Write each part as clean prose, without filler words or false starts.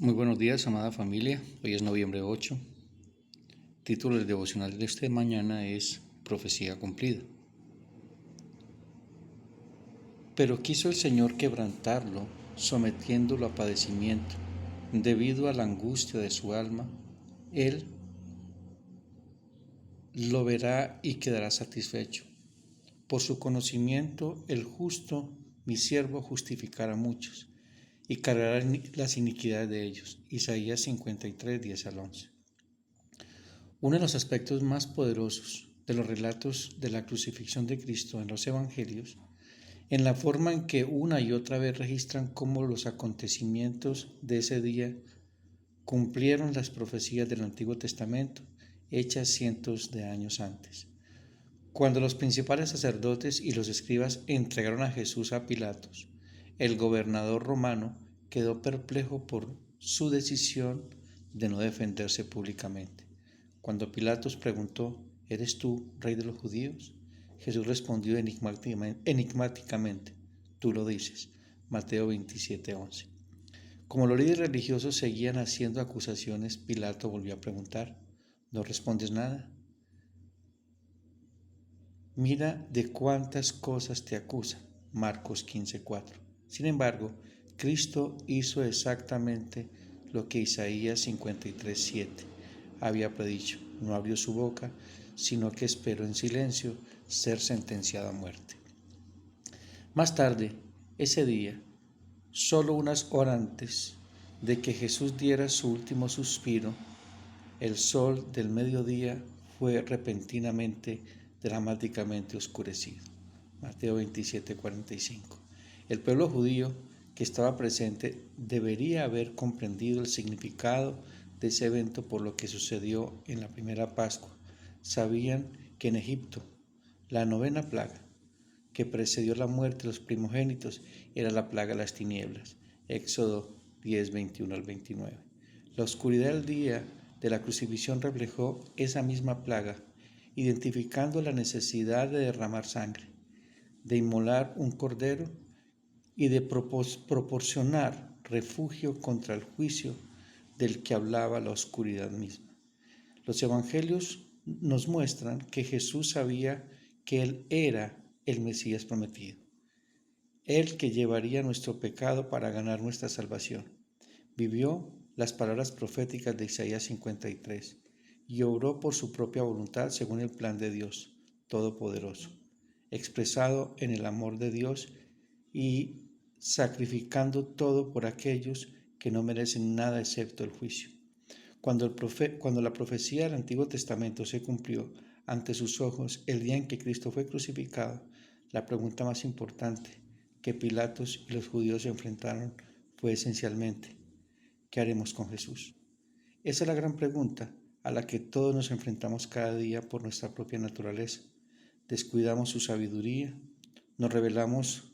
Muy buenos días, amada familia. Hoy es noviembre 8. Título del devocional de esta mañana es Profecía cumplida. Pero quiso el Señor quebrantarlo, sometiéndolo a padecimiento. Debido a la angustia de su alma, Él lo verá y quedará satisfecho. Por su conocimiento, el justo, mi siervo, justificará a muchos y cargará las iniquidades de ellos. Isaías 53, 10 al 11. Uno de los aspectos más poderosos de los relatos de la crucifixión de Cristo en los Evangelios, en la forma en que una y otra vez registran cómo los acontecimientos de ese día cumplieron las profecías del Antiguo Testamento, hechas cientos de años antes. Cuando los principales sacerdotes y los escribas entregaron a Jesús a Pilatos, el gobernador romano quedó perplejo por su decisión de no defenderse públicamente. Cuando Pilatos preguntó: ¿Eres tú, rey de los judíos? Jesús respondió enigmáticamente: Tú lo dices. Mateo 27:11. Como los líderes religiosos seguían haciendo acusaciones, Pilato volvió a preguntar: ¿No respondes nada? Mira de cuántas cosas te acusan. Marcos 15:4. Sin embargo, Cristo hizo exactamente lo que Isaías 53:7 había predicho. No abrió su boca, sino que esperó en silencio ser sentenciado a muerte. Más tarde, ese día, solo unas horas antes de que Jesús diera su último suspiro, el sol del mediodía fue repentinamente, dramáticamente oscurecido. Mateo 27:45. El pueblo judío que estaba presente debería haber comprendido el significado de ese evento por lo que sucedió en la primera Pascua. Sabían que en Egipto, la novena plaga que precedió la muerte de los primogénitos era la plaga de las tinieblas. Éxodo 10:21 al 29. La oscuridad del día de la crucifixión reflejó esa misma plaga, identificando la necesidad de derramar sangre, de inmolar un cordero y de proporcionar refugio contra el juicio del que hablaba la oscuridad misma. Los evangelios nos muestran que Jesús sabía que Él era el Mesías prometido, Él que llevaría nuestro pecado para ganar nuestra salvación. Vivió las palabras proféticas de Isaías 53 y obró por su propia voluntad según el plan de Dios Todopoderoso, expresado en el amor de Dios y sacrificando todo por aquellos que no merecen nada excepto el juicio. Cuando la profecía del Antiguo Testamento se cumplió ante sus ojos el día en que Cristo fue crucificado, la pregunta más importante que Pilatos y los judíos se enfrentaron fue esencialmente: ¿qué haremos con Jesús? Esa es la gran pregunta a la que todos nos enfrentamos cada día por nuestra propia naturaleza. Descuidamos su sabiduría, nos rebelamos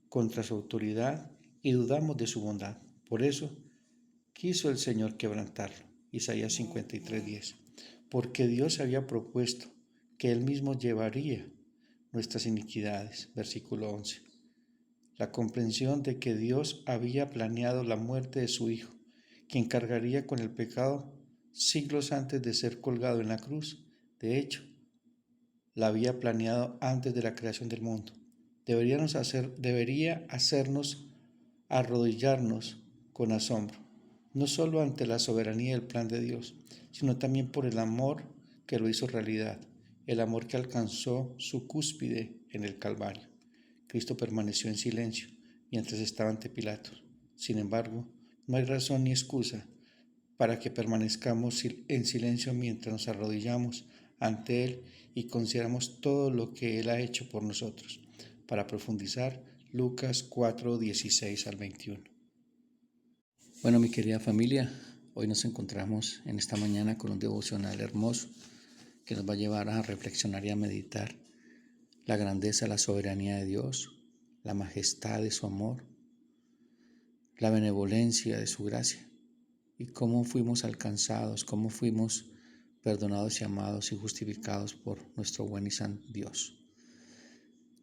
contra su autoridad y dudamos de su bondad. Por eso quiso el Señor quebrantarlo. Isaías 53:10. Porque Dios había propuesto que Él mismo llevaría nuestras iniquidades. Versículo 11. La comprensión de que Dios había planeado la muerte de su Hijo, quien cargaría con el pecado siglos antes de ser colgado en la cruz. De hecho, la había planeado antes de la creación del mundo. Debería hacernos arrodillarnos con asombro, no solo ante la soberanía y el plan de Dios, sino también por el amor que lo hizo realidad, el amor que alcanzó su cúspide en el Calvario. Cristo permaneció en silencio mientras estaba ante Pilato. Sin embargo, no hay razón ni excusa para que permanezcamos en silencio mientras nos arrodillamos ante Él y consideramos todo lo que Él ha hecho por nosotros. Para profundizar, Lucas 4:16 al 21. Bueno, mi querida familia, hoy nos encontramos en esta mañana con un devocional hermoso que nos va a llevar a reflexionar y a meditar la grandeza, la soberanía de Dios, la majestad de su amor, la benevolencia de su gracia y cómo fuimos alcanzados, cómo fuimos perdonados y amados y justificados por nuestro buen y santo Dios.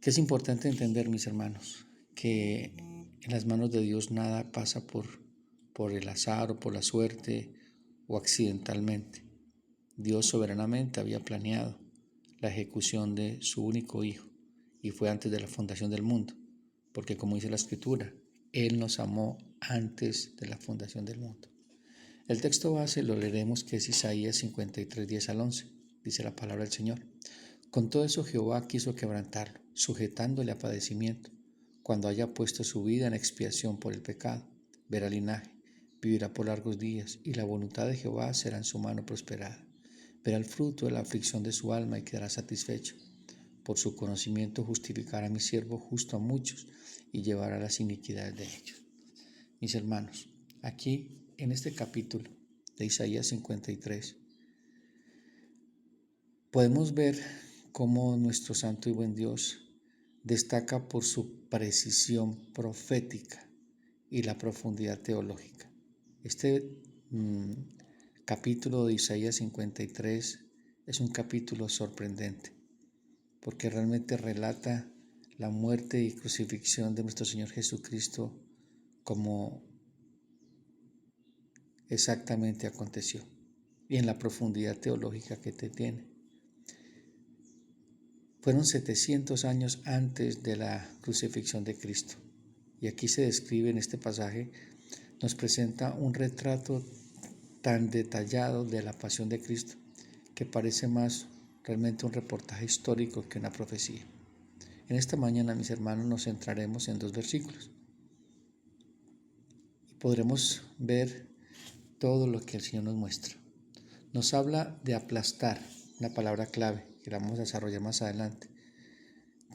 Que es importante entender, mis hermanos, que en las manos de Dios nada pasa por por el azar o por la suerte o accidentalmente. Dios soberanamente había planeado la ejecución de su único Hijo y fue antes de la fundación del mundo, porque como dice la Escritura, Él nos amó antes de la fundación del mundo. El texto base lo leeremos, que es Isaías 53, 10 al 11. Dice la palabra del Señor: con todo eso Jehová quiso quebrantarlo, sujetándole a padecimiento, cuando haya puesto su vida en expiación por el pecado. Verá linaje, vivirá por largos días, y la voluntad de Jehová será en su mano prosperada. Verá el fruto de la aflicción de su alma y quedará satisfecho. Por su conocimiento justificará a mi siervo justo a muchos y llevará las iniquidades de ellos. Mis hermanos, aquí en este capítulo de Isaías 53 podemos ver cómo nuestro santo y buen Dios destaca por su precisión profética y la profundidad teológica. Este capítulo de Isaías 53 es un capítulo sorprendente, porque realmente relata la muerte y crucifixión de nuestro Señor Jesucristo como exactamente aconteció, y en la profundidad teológica que tiene. Fueron 700 años antes de la crucifixión de Cristo, y aquí se describe en este pasaje, nos presenta un retrato tan detallado de la pasión de Cristo que parece más realmente un reportaje histórico que una profecía. En esta mañana, mis hermanos, nos centraremos en 2 versículos y podremos ver todo lo que el Señor nos muestra. Nos habla de aplastar, una palabra clave que la vamos a desarrollar más adelante.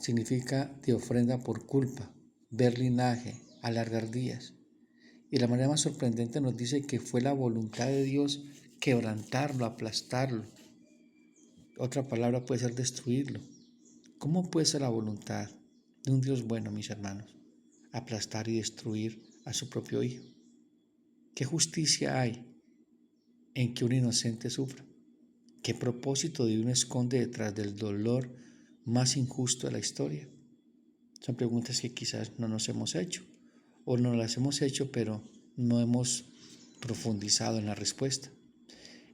Significa de ofrenda por culpa, ver linaje, alargar días. Y la manera más sorprendente nos dice que fue la voluntad de Dios quebrantarlo, aplastarlo. Otra palabra puede ser destruirlo. ¿Cómo puede ser la voluntad de un Dios bueno, mis hermanos, aplastar y destruir a su propio Hijo? ¿Qué justicia hay en que un inocente sufra? ¿Qué propósito divino esconde detrás del dolor más injusto de la historia? Son preguntas que quizás no nos hemos hecho, o no las hemos hecho, pero no hemos profundizado en la respuesta.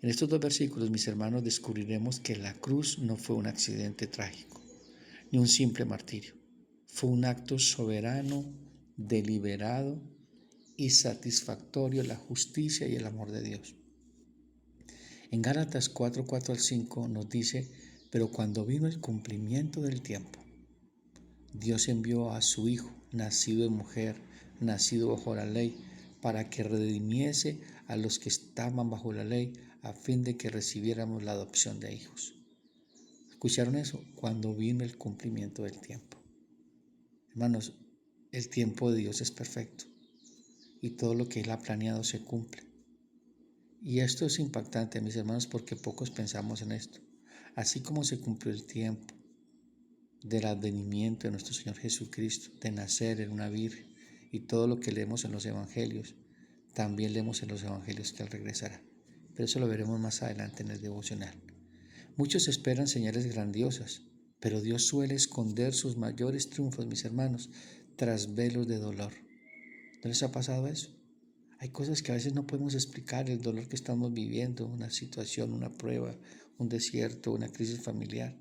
En estos 2 versículos, mis hermanos, descubriremos que la cruz no fue un accidente trágico, ni un simple martirio. Fue un acto soberano, deliberado y satisfactorio de la justicia y el amor de Dios. En Gálatas 4, 4 al 5 nos dice: pero cuando vino el cumplimiento del tiempo, Dios envió a su Hijo, nacido de mujer, nacido bajo la ley, para que redimiese a los que estaban bajo la ley, a fin de que recibiéramos la adopción de hijos. ¿Escucharon eso? Cuando vino el cumplimiento del tiempo. Hermanos, el tiempo de Dios es perfecto y todo lo que Él ha planeado se cumple. Y esto es impactante, mis hermanos, porque pocos pensamos en esto. Así como se cumplió el tiempo del advenimiento de nuestro Señor Jesucristo, de nacer en una virgen, y todo lo que leemos en los evangelios, también leemos en los evangelios que Él regresará. Pero eso lo veremos más adelante en el devocional. Muchos esperan señales grandiosas, pero Dios suele esconder sus mayores triunfos, mis hermanos, tras velos de dolor. ¿No les ha pasado eso? Hay cosas que a veces no podemos explicar, el dolor que estamos viviendo, una situación, una prueba, un desierto, una crisis familiar,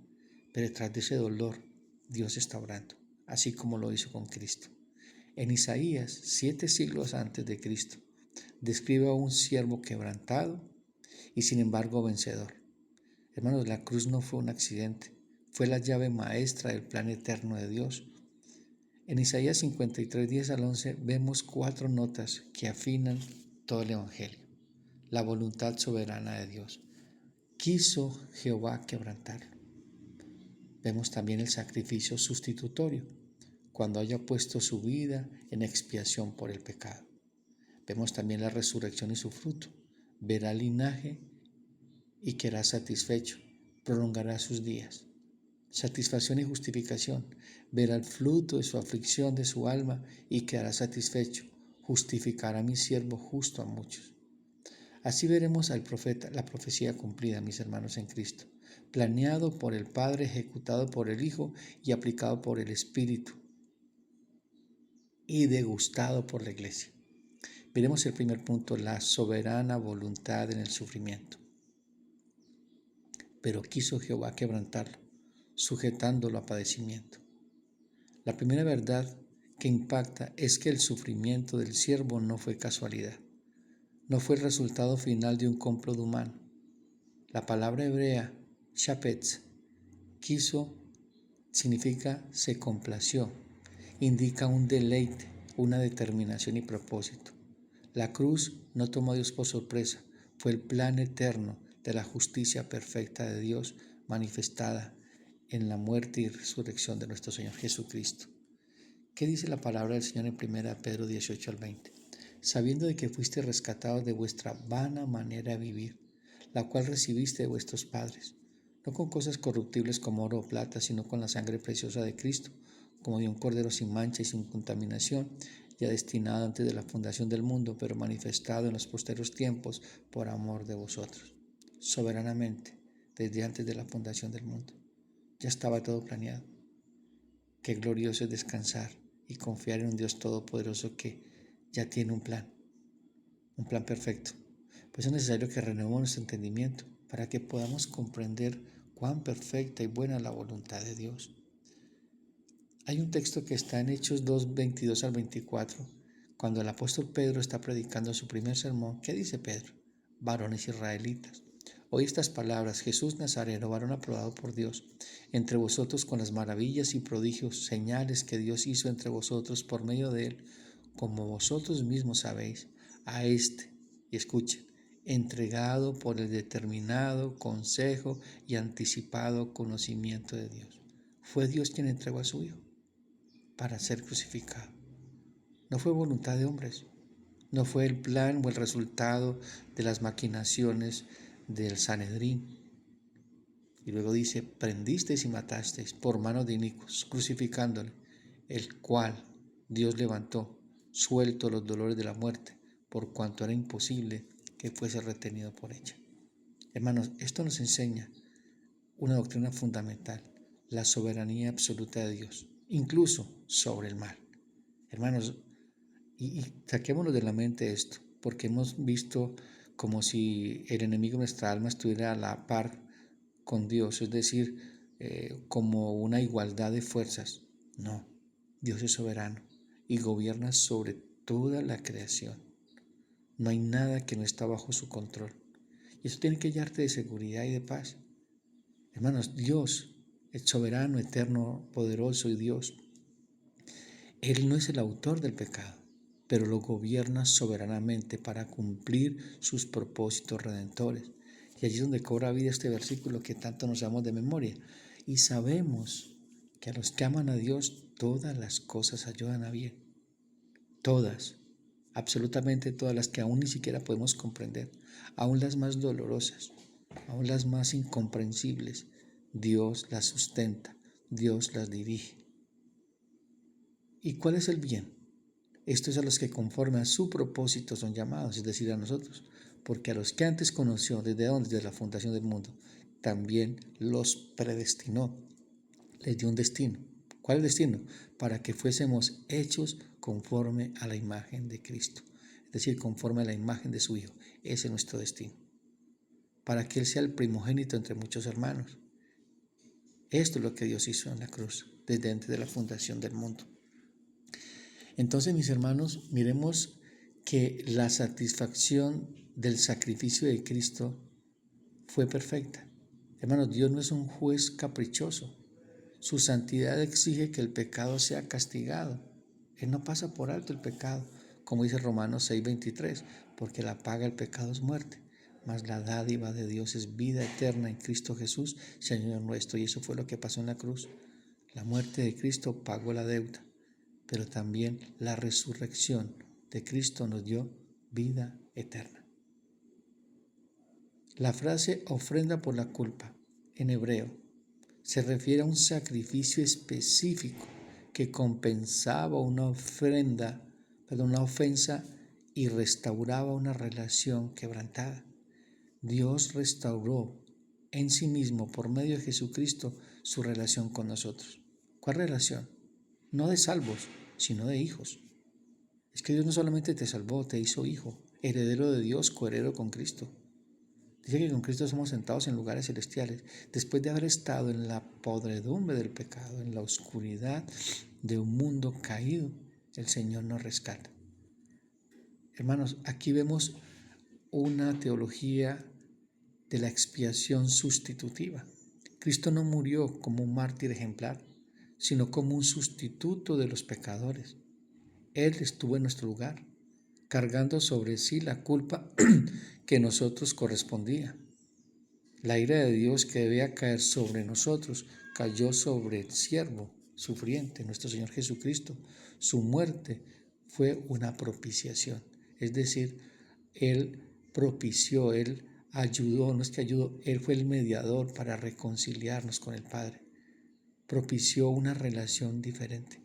pero detrás de ese dolor Dios está obrando, así como lo hizo con Cristo. En Isaías, 7 siglos antes de Cristo, describe a un siervo quebrantado y sin embargo vencedor. Hermanos, la cruz no fue un accidente, fue la llave maestra del plan eterno de Dios. En Isaías 53, 10 al 11 vemos 4 notas que afinan todo el Evangelio. La voluntad soberana de Dios. Quiso Jehová quebrantarlo. Vemos también el sacrificio sustitutorio, cuando haya puesto su vida en expiación por el pecado. Vemos también la resurrección y su fruto. Verá linaje y quedará satisfecho, prolongará sus días. Satisfacción y justificación. Verá el fruto de su aflicción de su alma y quedará satisfecho. Justificará a mi siervo justo a muchos. Así veremos al profeta, la profecía cumplida, mis hermanos en Cristo, planeado por el Padre, ejecutado por el Hijo y aplicado por el Espíritu y degustado por la Iglesia. Miremos el primer punto, la soberana voluntad en el sufrimiento. Pero quiso Jehová quebrantarlo, sujetándolo a padecimiento. La primera verdad que impacta es que el sufrimiento del siervo no fue casualidad, no fue el resultado final de un complot humano. La palabra hebrea, shapetz, significa se complació, indica un deleite, una determinación y propósito. La cruz no tomó a Dios por sorpresa, fue el plan eterno de la justicia perfecta de Dios manifestada en la muerte y resurrección de nuestro Señor Jesucristo. ¿Qué dice la palabra del Señor en 1 Pedro 18 al 20? Sabiendo de que fuiste rescatados de vuestra vana manera de vivir, la cual recibiste de vuestros padres, no con cosas corruptibles como oro o plata, sino con la sangre preciosa de Cristo, como de un cordero sin mancha y sin contaminación, ya destinado antes de la fundación del mundo, pero manifestado en los posteriores tiempos por amor de vosotros, soberanamente, desde antes de la fundación del mundo. Ya estaba todo planeado. Qué glorioso es descansar y confiar en un Dios todopoderoso que ya tiene un plan perfecto. Pues es necesario que renovemos nuestro entendimiento para que podamos comprender cuán perfecta y buena es la voluntad de Dios. Hay un texto que está en Hechos 2, 22 al 24, cuando el apóstol Pedro está predicando su primer sermón. ¿Qué dice Pedro? Varones israelitas, oí estas palabras: Jesús Nazareno, varón aprobado por Dios, entre vosotros con las maravillas y prodigios, señales que Dios hizo entre vosotros por medio de él, como vosotros mismos sabéis, a este, y escuchen, entregado por el determinado consejo y anticipado conocimiento de Dios. Fue Dios quien entregó a su Hijo para ser crucificado. No fue voluntad de hombres, no fue el plan o el resultado de las maquinaciones del Sanedrín. Y luego dice: prendisteis y matasteis por mano de inicuos, crucificándole, el cual Dios levantó, suelto los dolores de la muerte, por cuanto era imposible que fuese retenido por ella. Hermanos, esto nos enseña una doctrina fundamental: la soberanía absoluta de Dios, incluso sobre el mal. Hermanos, y saquémonos de la mente esto, porque hemos visto como si el enemigo de nuestra alma estuviera a la par con Dios, es decir, como una igualdad de fuerzas. No, Dios es soberano y gobierna sobre toda la creación. No hay nada que no está bajo su control. Y eso tiene que llenarte de seguridad y de paz. Hermanos, Dios es soberano, eterno, poderoso y Dios. Él no es el autor del pecado, pero lo gobierna soberanamente para cumplir sus propósitos redentores. Y allí es donde cobra vida este versículo que tanto nos damos de memoria. Y sabemos que a los que aman a Dios todas las cosas ayudan a bien. Todas, absolutamente todas las que aún ni siquiera podemos comprender, aún las más dolorosas, aún las más incomprensibles, Dios las sustenta, Dios las dirige. ¿Y cuál es el bien? Esto es a los que conforme a su propósito son llamados, es decir, a nosotros, porque a los que antes conoció, ¿desde dónde? Desde la fundación del mundo, también los predestinó, les dio un destino. ¿Cuál es el destino? Para que fuésemos hechos conforme a la imagen de Cristo, es decir, conforme a la imagen de su Hijo. Ese es nuestro destino, para que Él sea el primogénito entre muchos hermanos. Esto es lo que Dios hizo en la cruz, desde antes de la fundación del mundo. Entonces, mis hermanos, miremos que la satisfacción del sacrificio de Cristo fue perfecta. Hermanos, Dios no es un juez caprichoso. Su santidad exige que el pecado sea castigado. Él no pasa por alto el pecado, como dice Romanos 6:23, porque la paga del pecado es muerte, mas la dádiva de Dios es vida eterna en Cristo Jesús, Señor nuestro. Y eso fue lo que pasó en la cruz. La muerte de Cristo pagó la deuda, pero también la resurrección de Cristo nos dio vida eterna. La frase ofrenda por la culpa en hebreo se refiere a un sacrificio específico que compensaba una ofensa y restauraba una relación quebrantada. Dios restauró en sí mismo por medio de Jesucristo su relación con nosotros. ¿Cuál relación? No de salvos, sino de hijos. Es que Dios no solamente te salvó, te hizo hijo, heredero de Dios, coheredero con Cristo. Dice que con Cristo somos sentados en lugares celestiales, después de haber estado en la podredumbre del pecado, en la oscuridad de un mundo caído, el Señor nos rescata. Hermanos, aquí vemos una teología de la expiación sustitutiva. Cristo no murió como un mártir ejemplar, sino como un sustituto de los pecadores. Él estuvo en nuestro lugar, cargando sobre sí la culpa que nosotros correspondía. La ira de Dios que debía caer sobre nosotros cayó sobre el siervo sufriente, nuestro Señor Jesucristo. Su muerte fue una propiciación, es decir, Él propició, Él ayudó, no es que ayudó, Él fue el mediador para reconciliarnos con el Padre. Propició una relación diferente.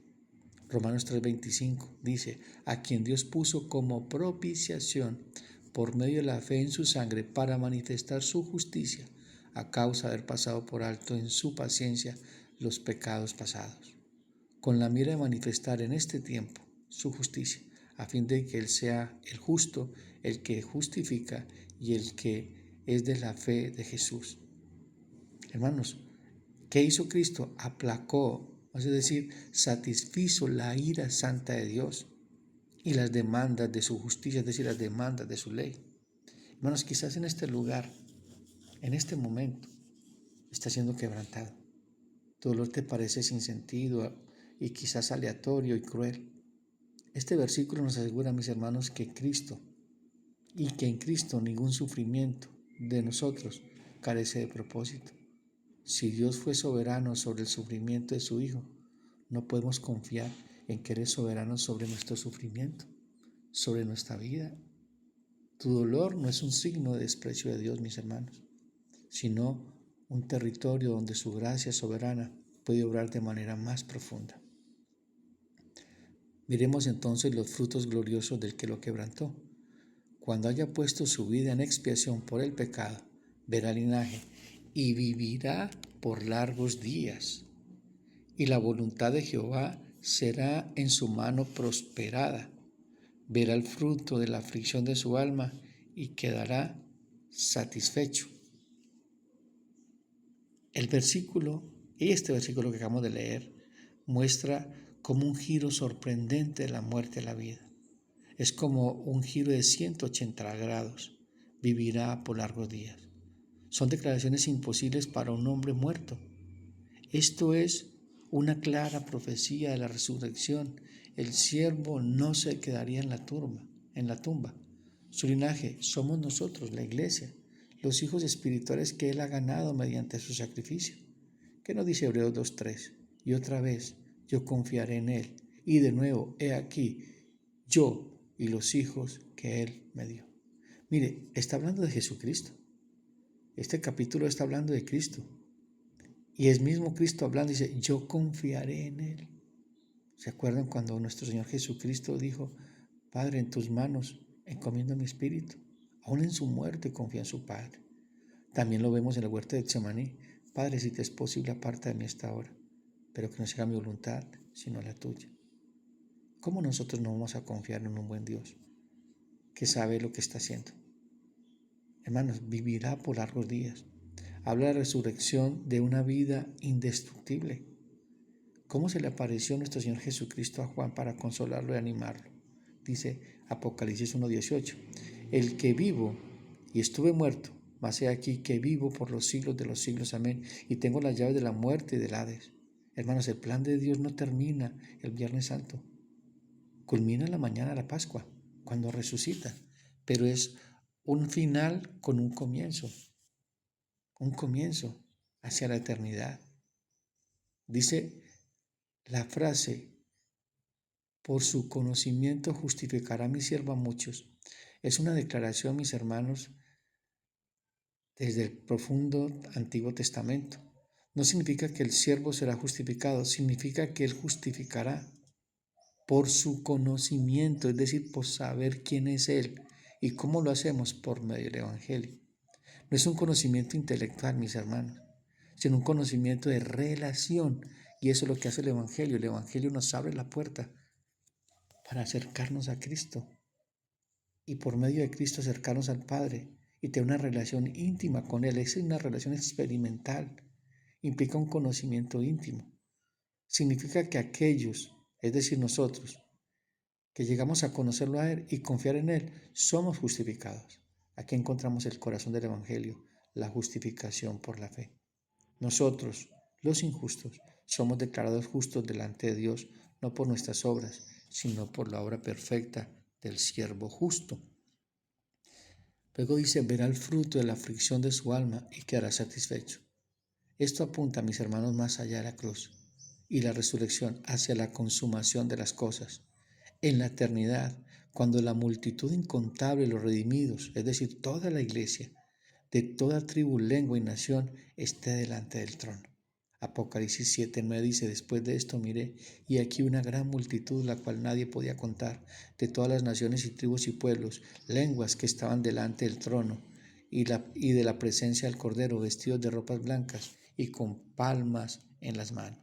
Romanos 3:25 dice, a quien Dios puso como propiciación por medio de la fe en su sangre para manifestar su justicia a causa de haber pasado por alto en su paciencia los pecados pasados, con la mira de manifestar en este tiempo su justicia, a fin de que Él sea el justo, el que justifica y el que es de la fe de Jesús. Hermanos, ¿qué hizo Cristo? Aplacó, es decir, satisfizo la ira santa de Dios y las demandas de su justicia, es decir, las demandas de su ley. Hermanos, quizás en este lugar, en este momento, está siendo quebrantado. Tu dolor te parece sin sentido y quizás aleatorio y cruel. Este versículo nos asegura, mis hermanos, que Cristo y que en Cristo ningún sufrimiento de nosotros carece de propósito. Si Dios fue soberano sobre el sufrimiento de su Hijo, no podemos confiar en que Él es soberano sobre nuestro sufrimiento, sobre nuestra vida. Tu dolor no es un signo de desprecio de Dios, mis hermanos, sino un territorio donde su gracia soberana puede obrar de manera más profunda. Miremos entonces los frutos gloriosos del que lo quebrantó. Cuando haya puesto su vida en expiación por el pecado, verá linaje y vivirá por largos días. Y la voluntad de Jehová será en su mano prosperada. Verá el fruto de la aflicción de su alma y quedará satisfecho. Este versículo que acabamos de leer, muestra como un giro sorprendente de la muerte a la vida. Es como un giro de 180 grados. Vivirá por largos días. Son declaraciones imposibles para un hombre muerto. Esto es una clara profecía de la resurrección. El siervo no se quedaría en la tumba. Su linaje somos nosotros, la iglesia, los hijos espirituales que Él ha ganado mediante su sacrificio. ¿Qué nos dice Hebreos 2:3? Y otra vez, yo confiaré en Él. Y de nuevo, he aquí, yo y los hijos que Él me dio. Mire, está hablando de Jesucristo. Este capítulo está hablando de Cristo. Y es mismo Cristo hablando, dice, yo confiaré en Él. ¿Se acuerdan cuando nuestro Señor Jesucristo dijo, Padre, en tus manos encomiendo mi espíritu? Aún en su muerte confía en su Padre. También lo vemos en el huerto de Getsemaní. Padre, si te es posible, aparta de mí esta hora, pero que no sea mi voluntad, sino la tuya. ¿Cómo nosotros no vamos a confiar en un buen Dios que sabe lo que está haciendo? Hermanos, vivirá por largos días. Habla de resurrección de una vida indestructible. ¿Cómo se le apareció nuestro Señor Jesucristo a Juan para consolarlo y animarlo? Dice Apocalipsis 1:18, el que vivo y estuve muerto, mas he aquí que vivo por los siglos de los siglos, amén, y tengo las llaves de la muerte y del Hades. Hermanos, el plan de Dios no termina el Viernes Santo, culmina la mañana de la Pascua, cuando resucita, pero es un final con un comienzo hacia la eternidad. Dice la frase, por su conocimiento justificará mi siervo a muchos. Es una declaración, mis hermanos, desde el profundo Antiguo Testamento. No significa que el siervo será justificado, significa que él justificará por su conocimiento, es decir, por saber quién es Él. ¿Y cómo lo hacemos? Por medio del Evangelio. No es un conocimiento intelectual, mis hermanos, sino un conocimiento de relación. Y eso es lo que hace el Evangelio. El Evangelio nos abre la puerta para acercarnos a Cristo y por medio de Cristo acercarnos al Padre y tener una relación íntima con Él. Es una relación experimental, implica un conocimiento íntimo. Significa que aquellos, es decir, nosotros, que llegamos a conocerlo a Él y confiar en Él, somos justificados. Aquí encontramos el corazón del Evangelio, la justificación por la fe. Nosotros, los injustos, somos declarados justos delante de Dios, no por nuestras obras, sino por la obra perfecta del siervo justo. Luego dice, verá el fruto de la aflicción de su alma y quedará satisfecho. Esto apunta, mis hermanos, más allá de la cruz y la resurrección, hacia la consumación de las cosas. En la eternidad, cuando la multitud incontable de los redimidos, es decir, toda la iglesia, de toda tribu, lengua y nación, esté delante del trono. Apocalipsis 7:9 dice, después de esto miré, y aquí una gran multitud, la cual nadie podía contar, de todas las naciones y tribus y pueblos, lenguas que estaban delante del trono, y de la presencia del Cordero, vestidos de ropas blancas y con palmas en las manos.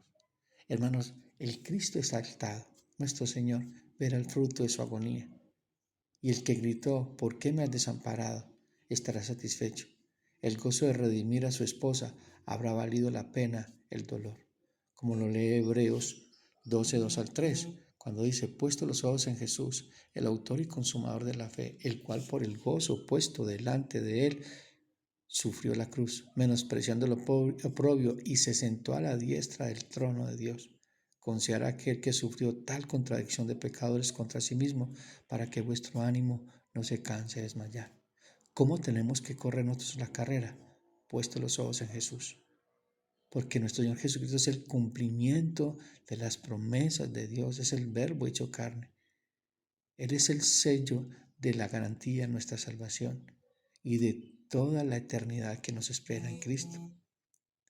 Hermanos, el Cristo exaltado, nuestro Señor, verá el fruto de su agonía. Y el que gritó, ¿por qué me has desamparado?, estará satisfecho. El gozo de redimir a su esposa habrá valido la pena el dolor. Como lo lee Hebreos 12:2-3, cuando dice, puesto los ojos en Jesús, el autor y consumador de la fe, el cual por el gozo puesto delante de él, sufrió la cruz, menospreciando lo oprobio, y se sentó a la diestra del trono de Dios. Considera aquel que sufrió tal contradicción de pecadores contra sí mismo, para que vuestro ánimo no se canse de desmayar. ¿Cómo tenemos que correr nosotros la carrera? Puesto los ojos en Jesús. Porque nuestro Señor Jesucristo es el cumplimiento de las promesas de Dios, es el Verbo hecho carne. Él es el sello de la garantía de nuestra salvación y de toda la eternidad que nos espera en Cristo.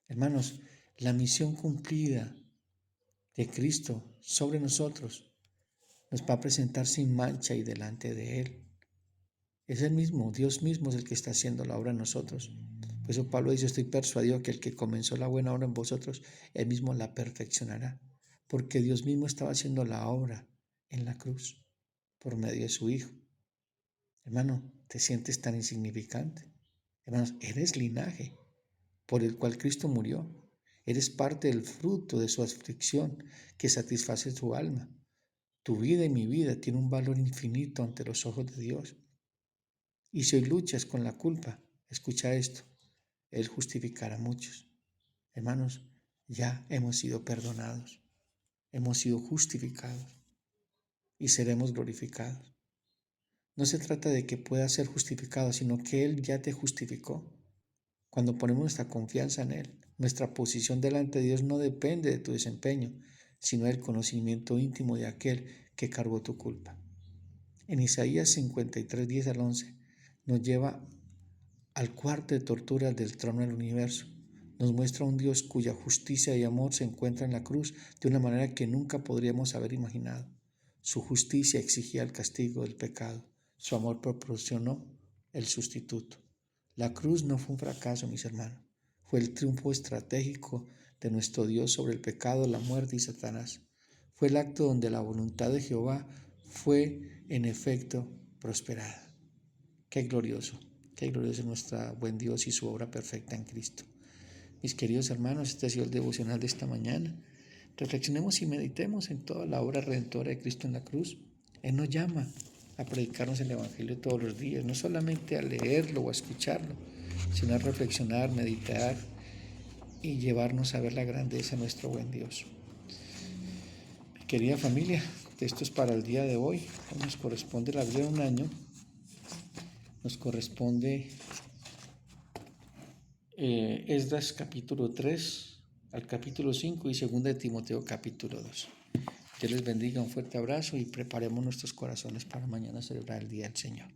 Hermanos, la misión cumplida de Cristo sobre nosotros nos va a presentar sin mancha y delante de Él. Es el mismo, Dios mismo es el que está haciendo la obra en nosotros. Por eso Pablo dice, estoy persuadido que el que comenzó la buena obra en vosotros, Él mismo la perfeccionará. Porque Dios mismo estaba haciendo la obra en la cruz por medio de su Hijo. Hermano, ¿te sientes tan insignificante? Hermanos, eres linaje por el cual Cristo murió. Eres parte del fruto de su aflicción que satisface tu alma. Tu vida y mi vida tiene un valor infinito ante los ojos de Dios. Y si hoy luchas con la culpa, escucha esto, Él justificará a muchos. Hermanos, ya hemos sido perdonados, hemos sido justificados y seremos glorificados. No se trata de que puedas ser justificado, sino que Él ya te justificó. Cuando ponemos nuestra confianza en Él, nuestra posición delante de Dios no depende de tu desempeño, sino del conocimiento íntimo de aquel que cargó tu culpa. En Isaías 53:10-11 nos lleva al cuarto de torturas del trono del universo. Nos muestra un Dios cuya justicia y amor se encuentra en la cruz de una manera que nunca podríamos haber imaginado. Su justicia exigía el castigo del pecado. Su amor proporcionó el sustituto. La cruz no fue un fracaso, mis hermanos. Fue el triunfo estratégico de nuestro Dios sobre el pecado, la muerte y Satanás. Fue el acto donde la voluntad de Jehová fue, en efecto, prosperada. Qué glorioso es nuestro buen Dios y su obra perfecta en Cristo. Mis queridos hermanos, este ha sido el devocional de esta mañana. Reflexionemos y meditemos en toda la obra redentora de Cristo en la cruz. Él nos llama a predicarnos el Evangelio todos los días, no solamente a leerlo o a escucharlo, sino a reflexionar, meditar y llevarnos a ver la grandeza de nuestro buen Dios. Mi querida familia, esto es para el día de hoy. Nos corresponde la vida de un año. Nos corresponde Esdras capítulo 3 al capítulo 5 y 2 de Timoteo capítulo 2. Dios les bendiga, un fuerte abrazo y preparemos nuestros corazones para mañana celebrar el Día del Señor.